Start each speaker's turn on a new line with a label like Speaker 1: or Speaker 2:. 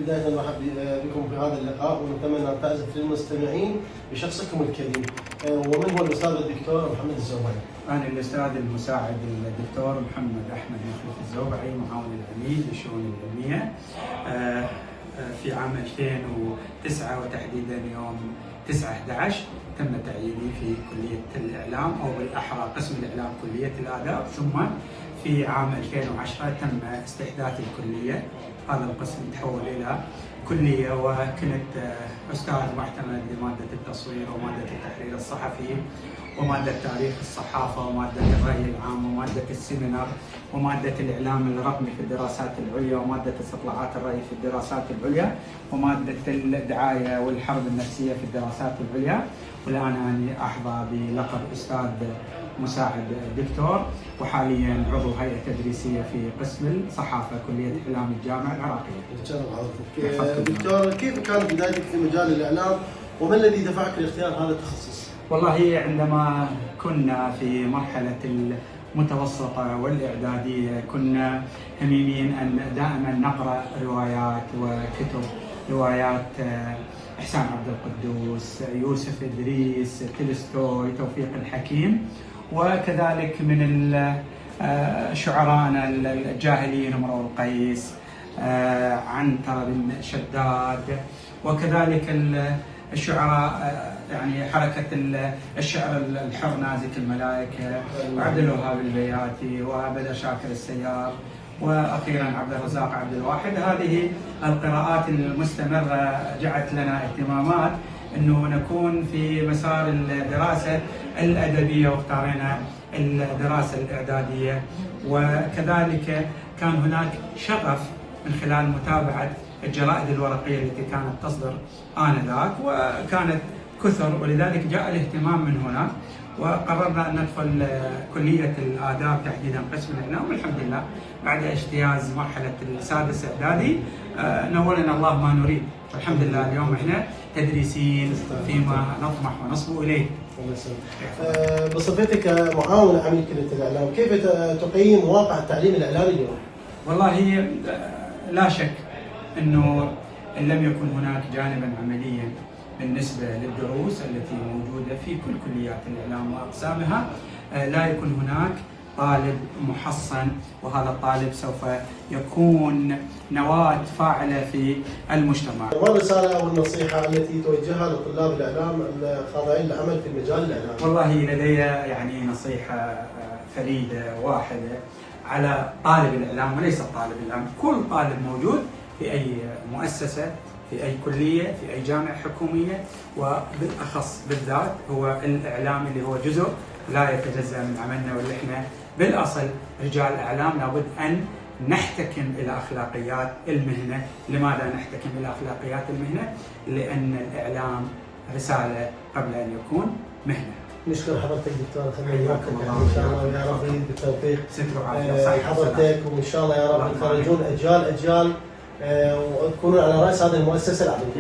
Speaker 1: بداية نرحب بكم في هذا اللقاء، ونتمنى أن تعزف للمستمعين بشخصكم الكريم. ومن هو الأستاذ الدكتور محمد الزوبعي؟
Speaker 2: أنا الأستاذ المساعد الدكتور محمد أحمد مخلف الزوبعي، معاون العميد للشؤون العلمية. في عام 2009 وتحديدا يوم 9/11 تم تعييني في كلية الإعلام، أو بالأحرى قسم الإعلام كلية الآداب. ثم في عام 2010 تم استحداث الكلية، هذا القسم تحول إلى كلية، وكنت أستاذ معتمد لمادة التصوير ومادة التحرير الصحفي ومادة تاريخ الصحافة ومادة الرأي العام ومادة السيمينار ومادة الإعلام الرقمي في الدراسات العليا ومادة استطلاعات الرأي في الدراسات العليا ومادة الدعاية والحرب النفسية في الدراسات العليا. والآن أنا أحظى بلقب أستاذ مساعد دكتور، وحاليا عضو هيئة تدريسية في قسم الصحافة كلية إعلام الجامعة العراقية.
Speaker 1: تشرف حضرتك. دكتور، كيف كانت بدايتك في مجال الإعلام وما الذي دفعك لاختيار هذا التخصص؟
Speaker 2: والله عندما كنا في مرحلة المتوسطة والإعدادية كنا هميمين أن دائما نقرأ روايات وكتب، روايات إحسان عبد القدوس، يوسف إدريس، تولستوي، توفيق الحكيم، وكذلك من شعراءنا الجاهليين امرؤ القيس، عنتر بن شداد، وكذلك الشعراء يعني حركة الشعر الحر نازك الملائكة وعبد الوهاب البياتي وبدر شاكر السيار واخيرا عبد الرزاق عبد الواحد. هذه القراءات المستمرة جعلت لنا اهتمامات انه نكون في مسار الدراسة الأدبية، واختارينا الدراسة الإعدادية. وكذلك كان هناك شغف من خلال متابعة الجرائد الورقية التي كانت تصدر آنذاك، وكانت كثر، ولذلك جاء الاهتمام من هنا، وقررنا أن ندخل كلية الآداب تحديدا قسم الإعلام. والحمد لله بعد اجتياز مرحلة السادس إعدادي نولنا الله ما نريد، والحمد لله اليوم احنا تدريسيين فيما نطمح ونصبو إليه.
Speaker 1: بصفتك معاون عميد كلية الإعلام، كيف تقيم واقع التعليم الإعلامي اليوم؟
Speaker 2: والله لا شك أنه إن لم يكن هناك جانبا عمليا بالنسبة للدروس التي موجودة في كل كليات الإعلام وأقسامها، لا يكون هناك طالب محصن، وهذا الطالب سوف يكون نواة فاعلة في المجتمع.
Speaker 1: ما الرسالة أو النصيحة التي توجهها لطلاب الإعلام الخاضعين للعمل في مجال الإعلام؟
Speaker 2: والله لدي يعني نصيحة فريدة واحدة على طالب الإعلام وليس طالب الإعلام، كل طالب موجود في أي مؤسسة، في أي كلية، في أي جامعة حكومية، وبالأخص بالذات هو الإعلام اللي هو جزء لا يتجزأ من عملنا، واللي احنا بالأصل رجال إعلام لابد أن نحتكم إلى أخلاقيات المهنة. لماذا نحتكم إلى أخلاقيات المهنة؟ لأن الإعلام رسالة قبل أن يكون مهنة.
Speaker 1: نشكر حضرتك دكتور، حياكم الله ان شاء الله، ويا رب بالتوفيق حضرتك، وان شاء الله يا رب تخرجون اجيال وتكونون على راس هذه المؤسسه العظيمه.